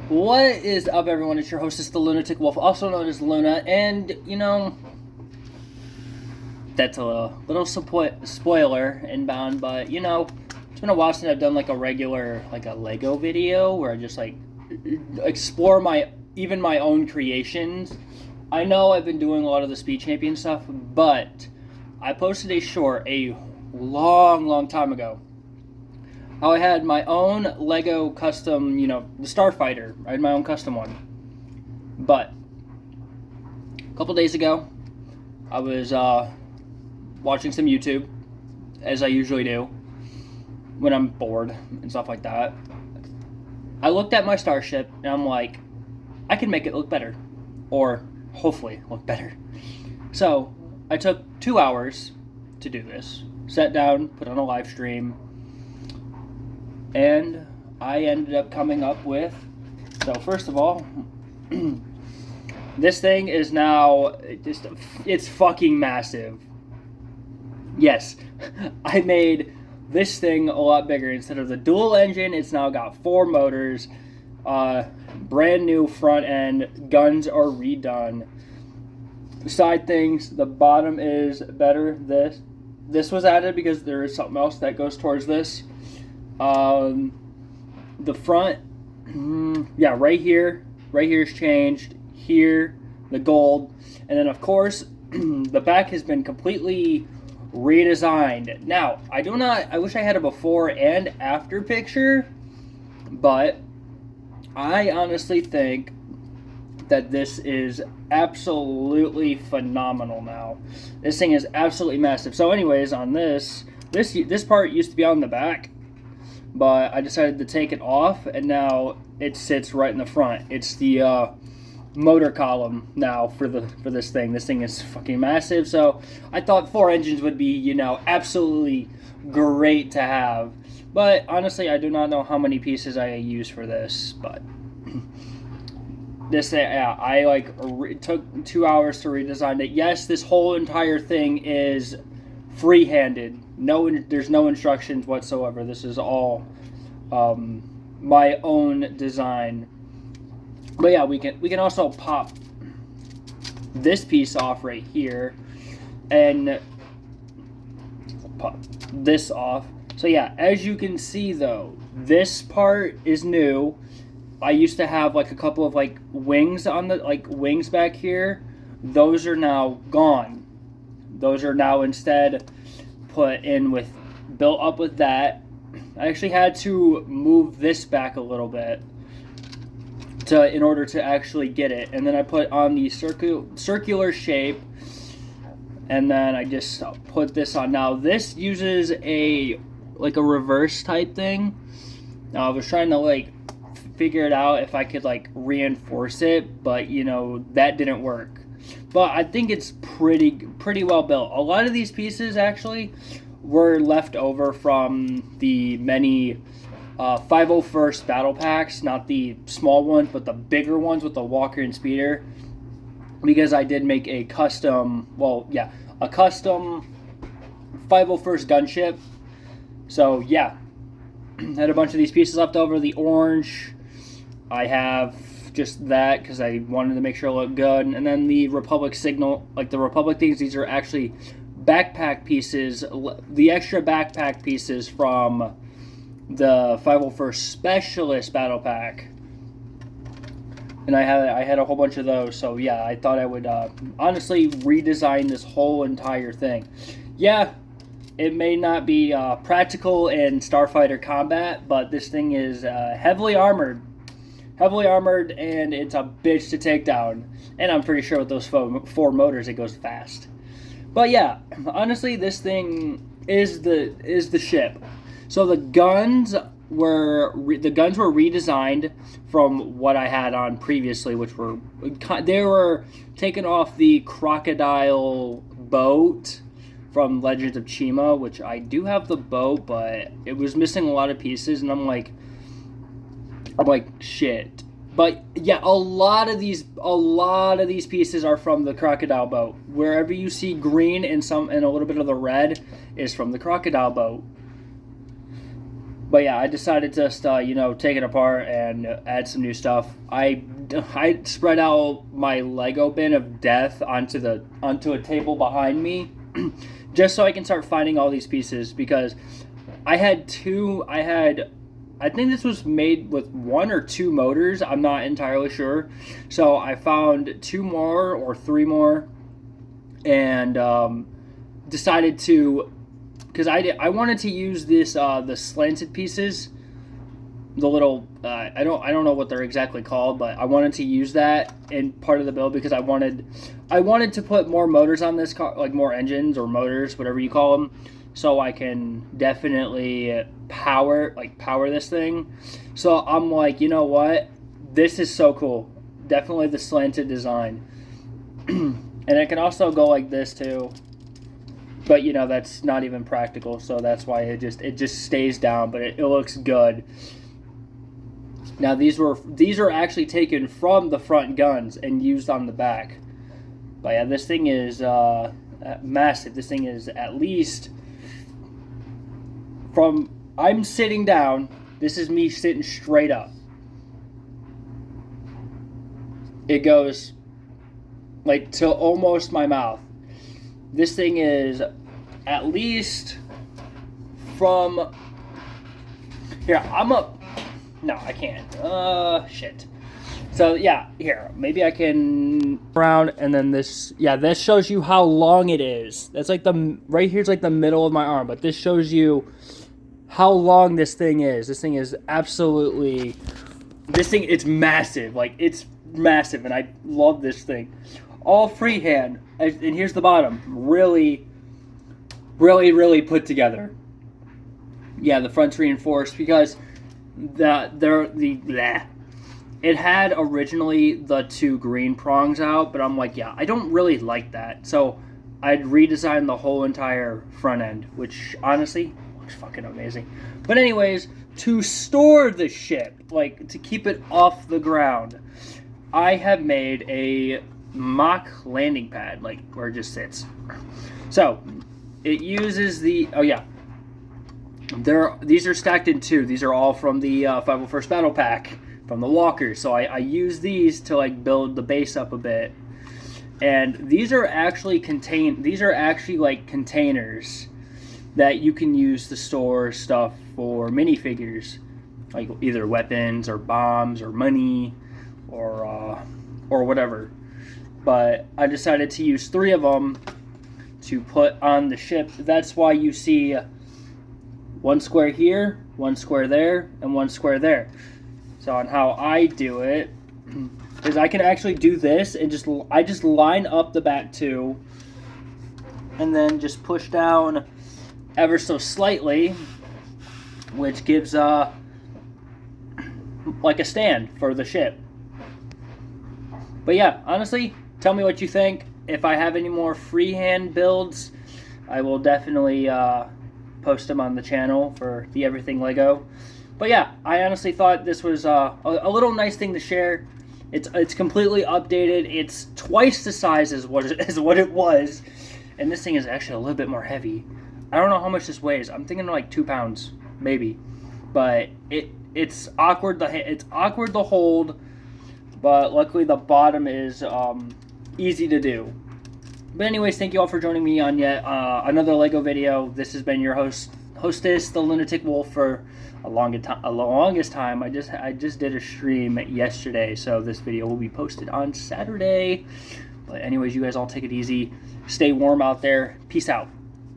What is up, everyone? It's your hostess, the Lunatic Wolf, also known as Luna, and that's a little spoiler inbound, but it's been a while since I've done like a regular, like a Lego video where I just like explore my own creations. I know I've been doing a lot of the Speed Champion stuff, but I posted a short a long time ago how I had my own Lego custom, the Starfighter. I had my own custom one. But a couple days ago, I was watching some YouTube, as I usually do when I'm bored and stuff like that. I looked at my starship and I'm like, I can make it look better, or hopefully look better. So I took 2 hours to do this. Sat down, put on a live stream, and I ended up coming up with. So first of all, this thing is now it's fucking massive. Yes, I made this thing a lot bigger. Instead of the dual engine, it's now got 4 motors, brand new front end, guns are redone. Side things, the bottom is better. This was added because there is something else that goes towards this. The front, yeah, right here is changed. Here, the gold, and then of course, the back has been completely redesigned. Now, I wish I had a before and after picture, but I honestly think that this is absolutely phenomenal now. This thing is absolutely massive. So anyways, on this part used to be on the back, but I decided to take it off, and now it sits right in the front. It's the motor column now for this thing. This thing is fucking massive. So I thought 4 engines would be, absolutely great to have. But honestly, I do not know how many pieces I use for this. But this, yeah, I took 2 hours to redesign it. Yes, this whole entire thing is free-handed. There's no instructions whatsoever. This is all my own design. But yeah, we can also pop this piece off right here and pop this off. So yeah, as you can see though, this part is new. I used to have like a couple of like wings on the wings back here. Those are now gone. Those are now instead built up with that. I actually had to move this back a little bit in order to actually get it, and then I put on the circular shape, and then I just put this on. Now this uses a reverse type thing. Now I was trying to figure it out if I could reinforce it, but that didn't work. But I think it's pretty well built. A lot of these pieces actually were left over from the many 501st battle packs, not the small ones, but the bigger ones with the walker and speeder. Because I did make a custom 501st gunship. So yeah, had a bunch of these pieces left over. The orange, I have just that because I wanted to make sure it looked good. And then the Republic signal, the Republic things, these are actually backpack pieces, the extra backpack pieces from the 501st Specialist Battle Pack. And I had a whole bunch of those, so yeah, I thought I would honestly redesign this whole entire thing. Yeah, it may not be practical in Starfighter combat, but this thing is heavily armored, and it's a bitch to take down. And I'm pretty sure with those 4 motors, it goes fast. But yeah, honestly, this thing is the ship. So the guns were redesigned from what I had on previously, which they were taken off the crocodile boat from Legends of Chima, which I do have the boat, but it was missing a lot of pieces, and I'm like shit. But yeah, a lot of these pieces are from the crocodile boat. Wherever you see green and a little bit of the red is from the crocodile boat. But yeah, I decided to just take it apart and add some new stuff. I spread out my Lego bin of death onto a table behind me, just so I can start finding all these pieces, because I think this was made with 1 or 2 motors. I'm not entirely sure. So I found 2 more or 3 more, and decided to, because I wanted to use this the slanted pieces, the little I don't know what they're exactly called, but I wanted to use that in part of the build because I wanted to put more motors on this car, like more engines or motors, whatever you call them, so I can definitely power this thing. So I'm like, you know what? This is so cool. Definitely the slanted design. And it can also go like this too. But that's not even practical, so that's why it just stays down, but it looks good. Now these are actually taken from the front guns and used on the back. But yeah, this thing is massive. This thing is at least I'm sitting down. This is me sitting straight up. It goes like to almost my mouth. This thing is at least from here. No, I can't. Shit. So yeah, here, maybe I can around, and then this shows you how long it is. That's like right here's like the middle of my arm, but this shows you how long this thing is. This thing is absolutely, it's massive. Like, it's massive, and I love this thing. All freehand, and here's the bottom. Really, really, really put together. Yeah, the front's reinforced because it had originally the 2 green prongs out, but I'm like, yeah, I don't really like that. So I'd redesigned the whole entire front end, which honestly looks fucking amazing. But anyways, to store the ship, like to keep it off the ground, I have made a mock landing pad, like where it just sits. So it uses these are stacked in 2. These are all from the 501st Battle Pack from the walkers. So I use these to like build the base up a bit. And these are actually like containers that you can use to store stuff for minifigures, like either weapons or bombs or money or whatever. But I decided to use 3 of them to put on the ship. That's why you see 1 square here, 1 square there, and 1 square there. So on how I do it is I can actually do this and I just line up the back 2 and then just push down ever so slightly, which gives like a stand for the ship. But yeah, honestly, tell me what you think. If I have any more freehand builds, I will definitely post them on the channel for the Everything Lego. But yeah, I honestly thought this was a little nice thing to share. It's completely updated. It's twice the size as what it was, and this thing is actually a little bit more heavy. I don't know how much this weighs. I'm thinking like 2 pounds, maybe. But it's awkward. It's awkward to hold. But luckily the bottom is easy to do. But anyways, thank you all for joining me on yet another Lego video. This has been your hostess, the Lunatic Wolf, for a longest time. I just did a stream yesterday, so this video will be posted on Saturday. But anyways, you guys all take it easy. Stay warm out there. Peace out.